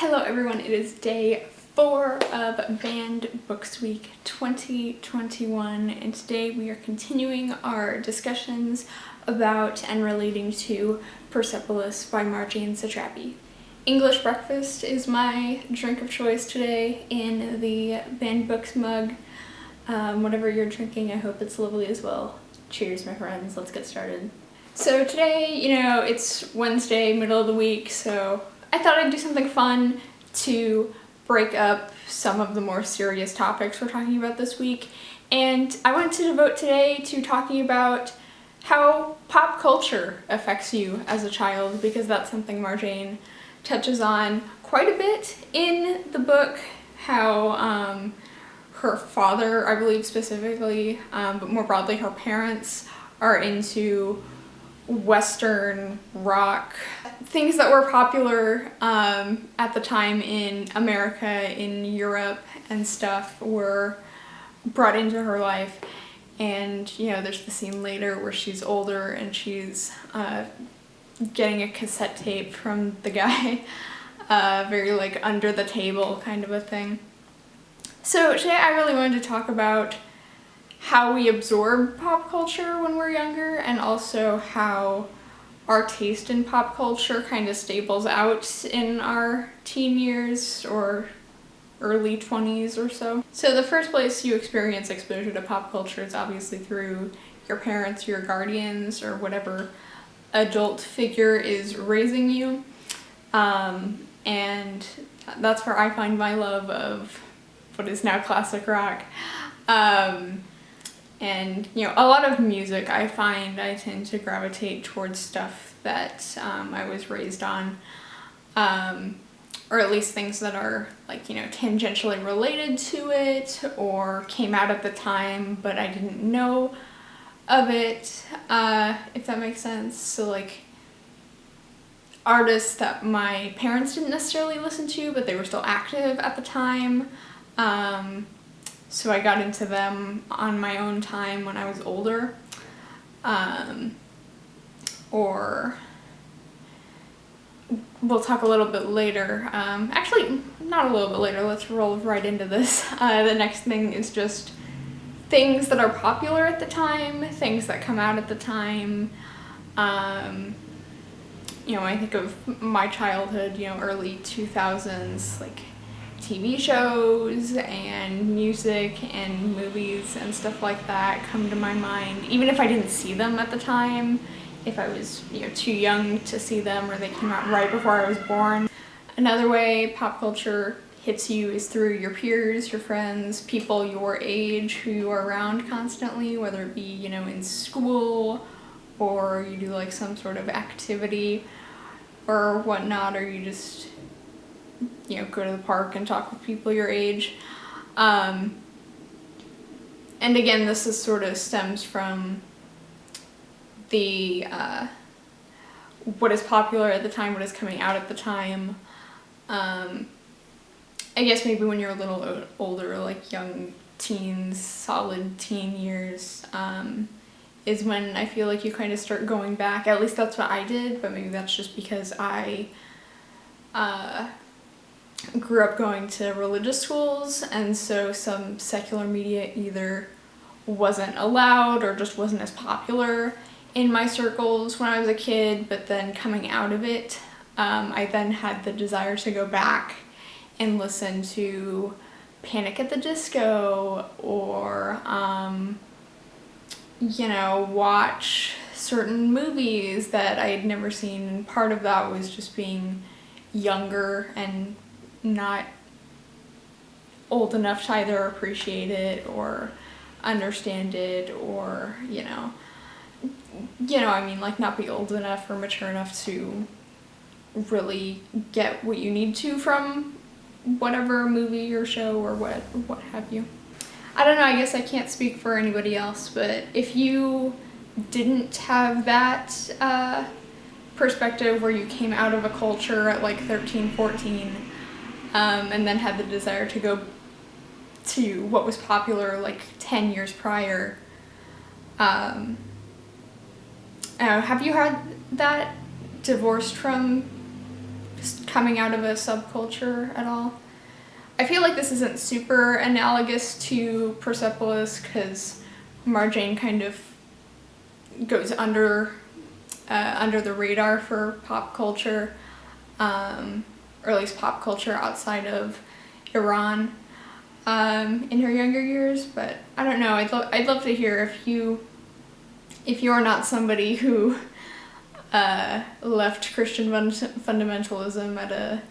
Hello everyone, it is day 4 of Banned Books Week 2021, and today we are continuing our discussions about and relating to Persepolis by Marjane Satrapi. English breakfast is my drink of choice today in the Banned Books mug. Whatever you're drinking, I hope it's lovely as well. Cheers, my friends, let's get started. So today, it's Wednesday, middle of the week, so I thought I'd do something fun to break up some of the more serious topics we're talking about this week. And I wanted to devote today to talking about how pop culture affects you as a child, because that's something Marjane touches on quite a bit in the book. How her father, I believe specifically, but more broadly her parents, are into Western rock, things that were popular at the time in America, in Europe and stuff, were brought into her life. And there's the scene later where she's older and she's getting a cassette tape from the guy, very like under the table kind of a thing. So today I really wanted to talk about how we absorb pop culture when we're younger, and also how our taste in pop culture kind of staples out in our teen years or early 20s or so. So the first place you experience exposure to pop culture is obviously through your parents, your guardians, or whatever adult figure is raising you. And that's where I find my love of what is now classic rock. And a lot of music, I find I tend to gravitate towards stuff that I was raised on, or at least things that are like tangentially related to it, or came out at the time but I didn't know of it, if that makes sense. So like artists that my parents didn't necessarily listen to, but they were still active at the time. So I got into them on my own time when I was older. Or we'll talk a little bit later. Actually, not a little bit later, let's roll right into this. The next thing is just things that are popular at the time, things that come out at the time. I think of my childhood, early 2000s, like TV shows and music and movies and stuff like that come to my mind, even if I didn't see them at the time, if I was too young to see them, or they came out right before I was born. Another way pop culture hits you is through your peers, your friends, people your age who you are around constantly, whether it be in school, or you do like some sort of activity or whatnot, or you just go to the park and talk with people your age. And again, this is sort of stems from the what is popular at the time, what is coming out at the time. I guess maybe when you're a little older, like young teens, solid teen years, is when I feel like you kind of start going back. At least that's what I did, but maybe that's just because I grew up going to religious schools, and so some secular media either wasn't allowed or just wasn't as popular in my circles when I was a kid. But then coming out of it, I then had the desire to go back and listen to Panic at the Disco, or watch certain movies that I had never seen. And part of that was just being younger and not old enough to either appreciate it or understand it, or like not be old enough or mature enough to really get what you need to from whatever movie or show or what have you. I don't know, I guess I can't speak for anybody else, but if you didn't have that perspective where you came out of a culture at like 13, 14, and then had the desire to go to what was popular like 10 years prior. Have you had that divorced from coming out of a subculture at all. I feel like this isn't super analogous to Persepolis because Marjane kind of goes under the radar for pop culture, or at least pop culture outside of Iran in her younger years. But I don't know. I'd love to hear if you're not somebody who left Christian fundamentalism at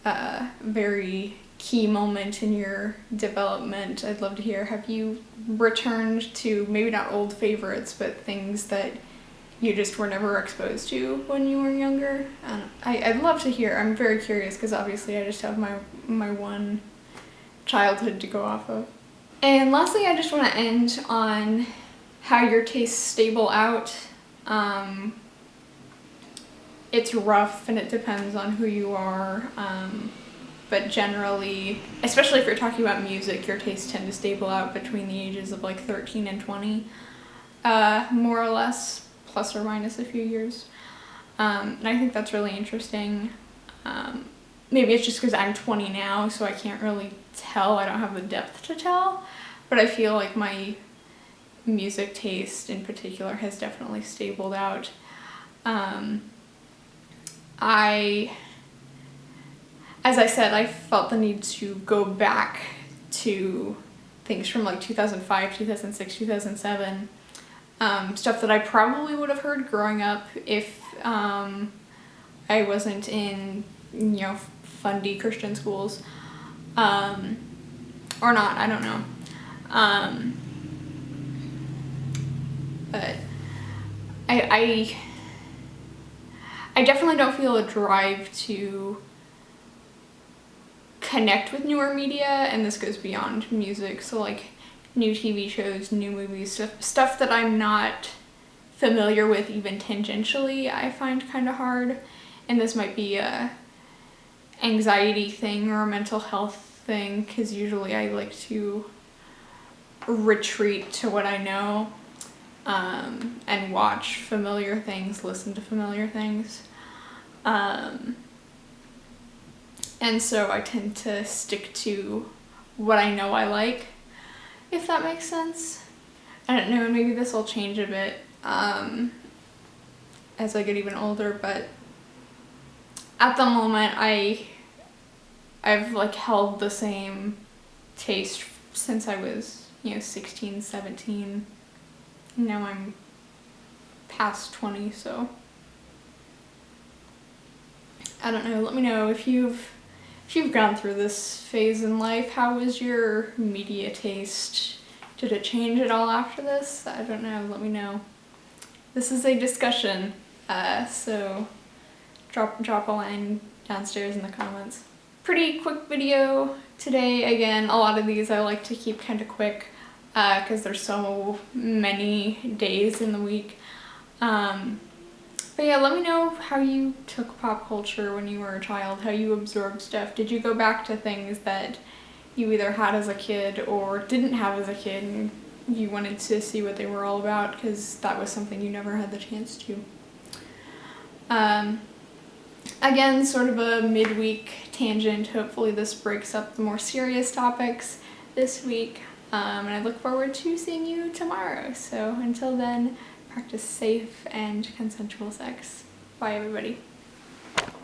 a very key moment in your development. I'd love to hear, have you returned to maybe not old favorites, but things that you just were never exposed to when you were younger? I'd love to hear. I'm very curious because obviously I just have my one childhood to go off of. And lastly, I just want to end on how your tastes stable out. It's rough and it depends on who you are, but generally, especially if you're talking about music, your tastes tend to stable out between the ages of like 13 and 20, more or less, plus or minus a few years. And I think that's really interesting. Maybe it's just because I'm 20 now, so I can't really tell. I don't have the depth to tell, but I feel like my music taste in particular has definitely stabled out. As I said, I felt the need to go back to things from like 2005, 2006, 2007, stuff that I probably would have heard growing up if I wasn't in, fundy Christian schools, or not, I don't know. But I definitely don't feel a drive to connect with newer media, and this goes beyond music, so like new TV shows, new movies, stuff that I'm not familiar with even tangentially, I find kind of hard. And this might be a anxiety thing or a mental health thing, because usually I like to retreat to what I know, and watch familiar things, listen to familiar things. And so I tend to stick to what I know I like, if that makes sense. I don't know, maybe this will change a bit as I get even older, but at the moment I've like held the same taste since I was, 16, 17. Now I'm past 20, so I don't know. Let me know if you've gone through this phase in life. How was your media taste? Did it change at all after this? I don't know. Let me know. This is a discussion, so drop a line downstairs in the comments. Pretty quick video today. Again, a lot of these I like to keep kind of quick because there's so many days in the week. But yeah, let me know how you took pop culture when you were a child, how you absorbed stuff. Did you go back to things that you either had as a kid or didn't have as a kid and you wanted to see what they were all about because that was something you never had the chance to? Again, sort of a midweek tangent. Hopefully this breaks up the more serious topics this week. And I look forward to seeing you tomorrow. So until then, practice safe and consensual sex. Bye, everybody.